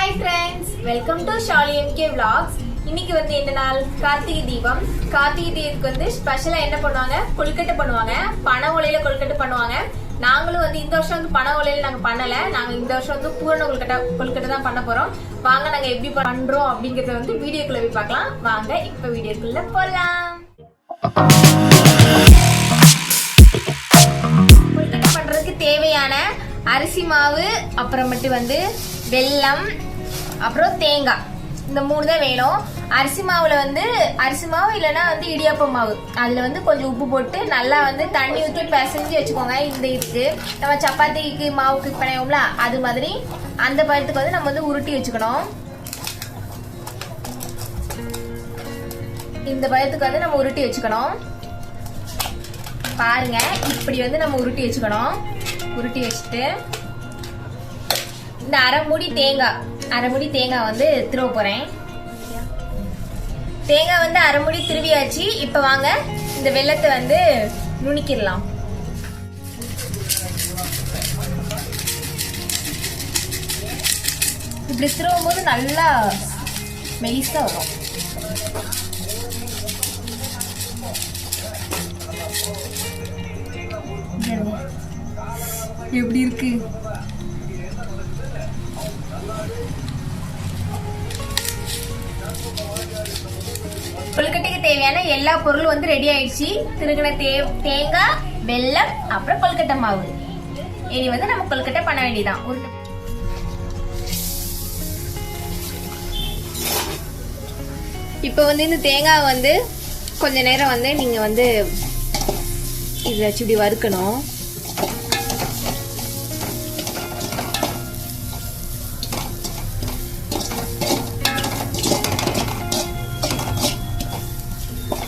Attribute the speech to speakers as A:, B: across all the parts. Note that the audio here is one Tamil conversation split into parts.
A: Hi friends, welcome to Shali MK Vlogs. இன்னைக்கு வந்து என்ன நாள்? கார்த்திகை தீபம். கார்த்திகை தீபத்துக்கு வந்து ஸ்பெஷலா என்ன பண்ணுவாங்க? கொழுக்கட்டை பண்ணுவாங்க. பனை ஓலையில கொழுக்கட்டை பண்ணுவாங்க. நாங்களும் வந்து இந்த வருஷம் வந்து பனை ஓலையில நாங்க பண்ணல. நாங்க இந்த வருஷம் வந்து பூரண கொழுக்கட்டை தான் பண்ண போறோம். வாங்க நாங்க எப்படி பண்றோம் அப்படிங்கறத வந்து வீடியோக்குள்ள போய் பார்க்கலாம். வாங்க இப்ப வீடியோக்குள்ள போலாம். கொழுக்கட்டை பண்றதுக்கு தேவையான அரிசி மாவு, அப்புறமேட்டு வந்து வெல்லம், அப்புறம் தேங்காய், இந்த மூணு தான் வேணும். அரிசி மாவுல வந்து அரிசி மாவு இல்லைன்னா வந்து இடியாப்ப மாவு, அதுல வந்து கொஞ்சம் உப்பு போட்டு நல்லா வந்து தண்ணி ஊற்றி பிசைஞ்சு வச்சுக்கோங்க. இந்த இதுக்கு நம்ம சப்பாத்திக்கு மாவுக்கு பிணையோம்ல அது மாதிரி அந்த பழத்துக்கு வந்து நம்ம வந்து உருட்டி வச்சுக்கணும். இந்த பழத்துக்கு வந்து நம்ம உருட்டி வச்சுக்கணும். பாருங்க, இப்படி வந்து நம்ம உருட்டி வச்சுக்கணும். உருட்டி வச்சுட்டு இந்த அரை மூடி தேங்காய் வந்து திருவ போறேன். தேங்காய் வந்து அரை மூடி திருவியாச்சு. இப்ப வாங்க இந்த வெல்லத்தை வந்து நுணுக்கிடலாம். இப்படி திருவும் போது நல்லா மெலிசா வரும். எப்படி இருக்கு? கொழுக்கட்டைக்கு தேவையான எல்லா பொருளும் வந்து ரெடி ஆயிடுச்சு. திருகின தேங்காய், வெல்லம், அப்புறம் கொழுக்கட்டை மாவு. இனி வந்து நம்ம கொழுக்கட்டை பண்ண வேண்டியதான். இப்ப வந்து இந்த தேங்காய் வந்து கொஞ்ச நேரம் வந்து நீங்க வந்து இதுல இப்படி வறுக்கணும்.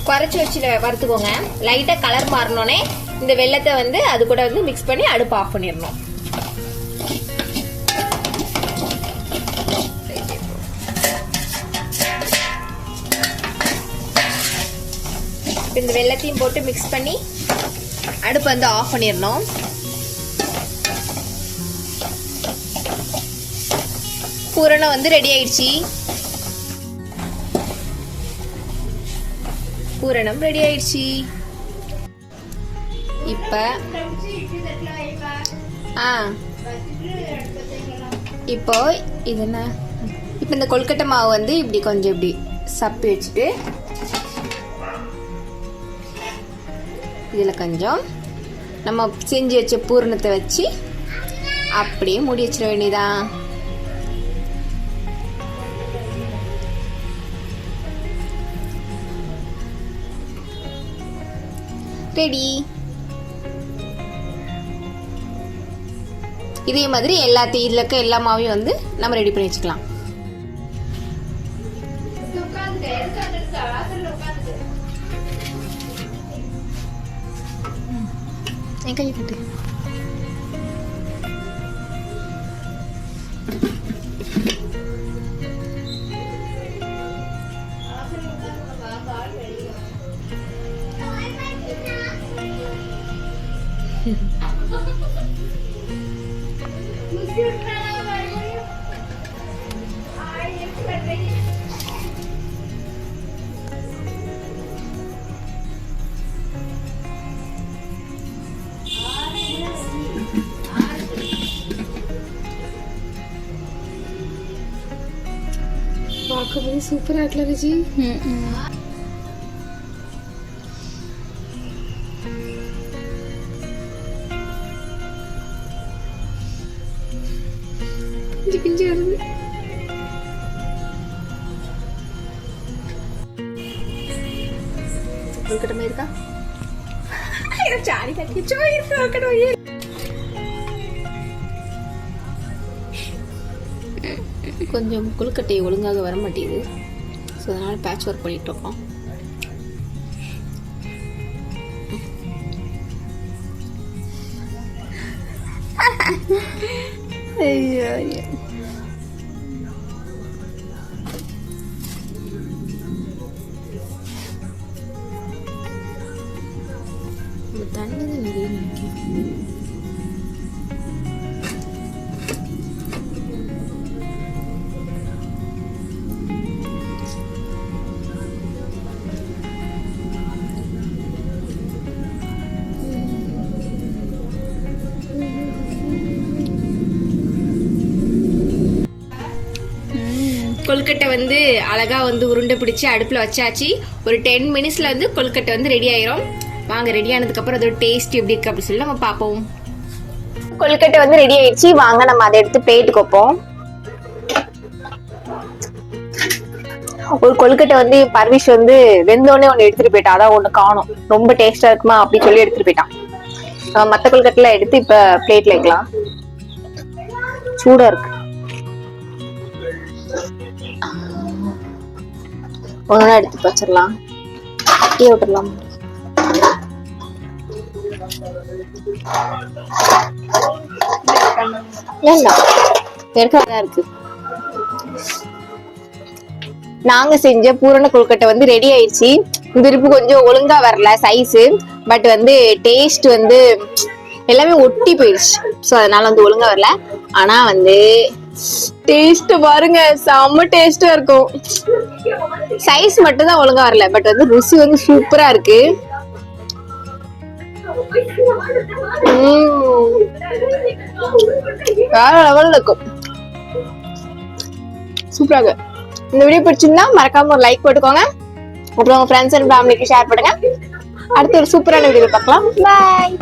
A: குறைச்சி வச்சு வறுத்துக்கோங்க. லைட்டா கலர் மாறினோடனே இந்த வெல்லத்தை வந்து அது கூட வந்து மிக்ஸ் பண்ணி அடுப்பு ஆஃப் பண்ணிடணும். இந்த வெல்லத்தையும் போட்டு மிக்ஸ் பண்ணி அடுப்பு வந்து ஆஃப் பண்ணிடணும். பூரணம் வந்து ரெடி ஆயிடுச்சு. பூரணம் ரெடி ஆயிடுச்சு. இப்போ இது என்ன? இப்போ இந்த கொழுக்கட்டை மாவு வந்து இப்படி கொஞ்சம் இப்படி சப்பி வச்சுட்டு இதுல கொஞ்சம் நம்ம செஞ்சு வச்ச பூரணத்தை வச்சு அப்படியே மூடி வச்சிட வேண்டியதான். ரெடி. இதே மாதிரி எல்லாத்தையும் இதுல இருக்க எல்லா மாவையும் வந்து நம்ம ரெடி பண்ணி வச்சுக்கலாம். என் கையை கட்டு. பார்க்கும்போது சூப்பரா இருக்குல்ல விஜி? பிஞ்சு வருது. கொழுக்கட்டை மாதிரி இருக்கா? சாடி கட்டி கொஞ்சம் கொழுக்கட்டை ஒழுங்காக வர மாட்டேங்குது. ஸோ அதனால பேட்ச் ஒர்க் பண்ணிட்டு இருக்கோம். ஐயோ தண்ணி தான் நிறைய நினைக்கிறேன். கொழுக்கட்டை வந்து அழகா வந்து உருண்டை பிடிச்சி அடுப்புல வச்சாச்சு. ஒரு 10 மினிட்ஸ்ல வந்து கொழுக்கட்டை வந்து ரெடி ஆயிரும். வாங்க ரெடி ஆனதுக்கு அப்புறம் அதோட டேஸ்ட் எப்படி இருக்கு அப்படின்னு சொல்லி நம்ம பார்ப்போம். கொழுக்கட்டை வந்து ரெடி ஆயிடுச்சு. வாங்க நம்ம அதை எடுத்து பிளேட்டுக்கு வைப்போம். ஒரு கொழுக்கட்டை வந்து பர்விஷ் வந்து வெந்தோடனே ஒண்ணு எடுத்துட்டு போயிட்டான். அதான் ஒண்ணு காணும், ரொம்ப டேஸ்டா இருக்குமா அப்படி சொல்லி எடுத்துட்டு போயிட்டான். மத்த கொழுக்கட்டை எடுத்து இப்ப பிளேட்ல வைக்கலாம். சூடா இருக்கு. ஒன்னா எடுத்து வச்சிடலாம். டீ விட்டுடலாம். வேண்டாம் இருக்கு. நாங்க செஞ்ச பூரண கொழுக்கட்டை வந்து ரெடி ஆயிடுச்சு. திருப்பி கொஞ்சம் ஒழுங்கா வரல சைஸ், பட் வந்து டேஸ்ட் வந்து எல்லாமே ஒட்டி போயிடுச்சு. ஸோ அதனால வந்து ஒழுங்கா வரல. ஆனா வந்து டேஸ்ட் பாருங்க, செம்ம டேஸ்டா இருக்கும். சைஸ் மட்டும் தான் ஒழுங்கா வரல, பட் வந்து ருசி வந்து சூப்பரா இருக்கு. வேற லெவல்ல இருக்கும். சூப்பராக. இந்த வீடியோ பிடிச்சிருந்தா மறக்காம ஒரு லைக் போட்டுக்கோங்க. அப்புறம் உங்க ஃப்ரெண்ட்ஸ் அண்ட் ஃபேமிலிக்கு ஷேர் பண்ணுங்க. அடுத்து ஒரு சூப்பரான வீடியோ பார்க்கலாம். பாய்.